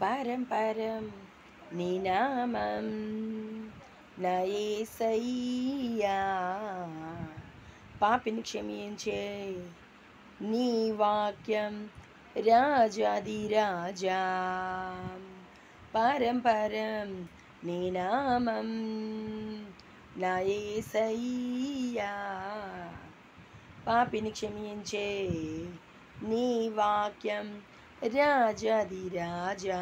పరం పరం నీ నామం నా యేసయ్యా, పాపిని క్షమించే నీ వాక్యం రాజాది రాజా. పరం పరం నీ నామం నా యేసయ్యా, పాపిని క్షమించే నీ వాక్యం రాజాది రాజా.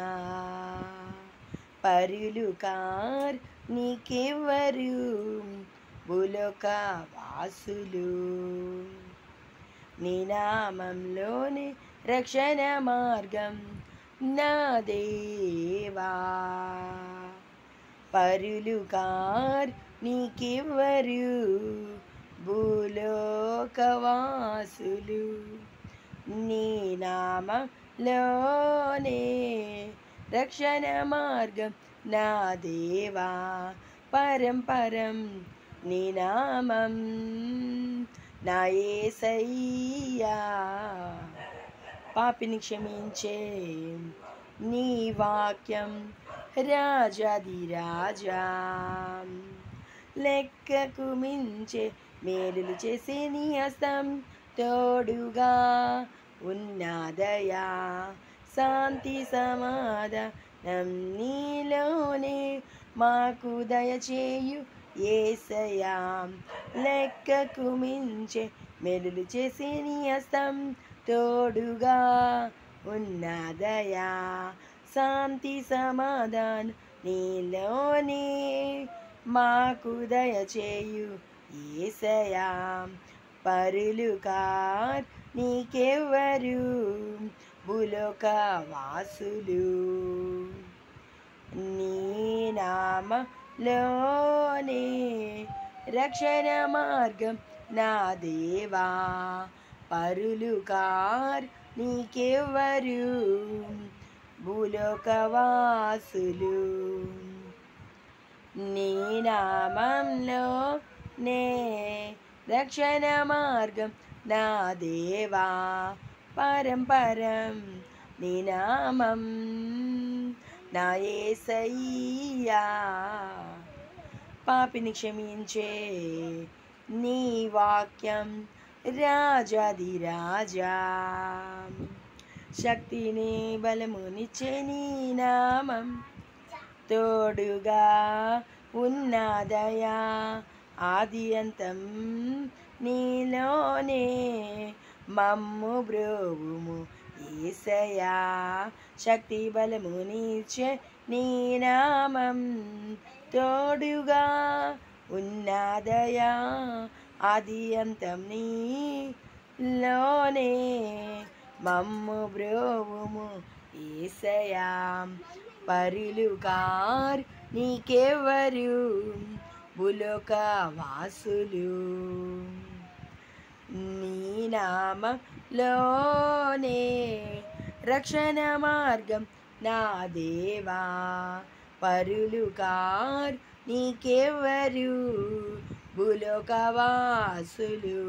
పరులు కార్ నీకెవ్వరు భూలోక వాసులు, నీ నామంలోని రక్షణ మార్గం నా దేవా. పరులు కార్ నీకెవ్వరు భూలోకవాసులు, నీ నామలోనే రక్షణ మార్గం నా దేవా. పరం పరం నీ నామం నా యేసయ్యా, పాపిని క్షమించే నీ వాక్యం రాజాది రాజా. లెక్కకు మించే మేలులు చేసే నీ హస్తం తోడుగా ఉన్నదయా. శాంతి సమాధానం నీలోనే మాకు దయచేయు యేసయ్యా. లెక్కకు మించే మేలులు చేసే నీ హస్తం తోడుగా ఉన్నదయా. శాంతి సమాధానం నీలోనే మాకు దయచేయు యేసయ్యా. పరులు కార్ నీకెవ్వరు భూలోక వాసులు, నీ నామలోనే రక్షణ మార్గం నా దేవా. పరులు కార్ నీకెవ్వరు భూలోక వాసులు, నీ నామంలోనే రక్షణ మార్గం నా దేవా. పరం పరం నీ నామం నా యేసయ్యా, పాపిని క్షమించే నీ వాక్యం రాజాది రాజా. శక్తిని బలమునిచ్చే నీ నామం తోడుగా ఉన్నదయా. ఆది అంతం నీలోనే మమ్ము బ్రోవుము యేసయ్యా. శక్తి బలమునిచ్చే నీ నామం తోడుగా ఉన్నదయా. ఆది అంతం నీలోనే మమ్ము బ్రోవుము యేసయ్యా. పరులు కార్ నీకెవ్వరు భూలోక వాసులు, నీ నామలోనే రక్షణ మార్గం నా దేవా. పరులు కార్ నీకెవ్వరు భూలోక వాసులు,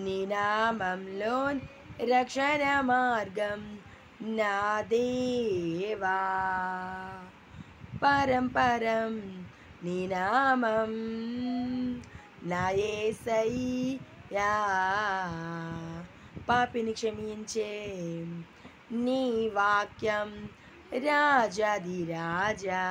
నీ నామంలో రక్షణ మార్గం నా దేవా. పరం పరం నీ నామం నా యేసయ్యా, పాపిని క్షమించే నీ వాక్యం రాజాది రాజా.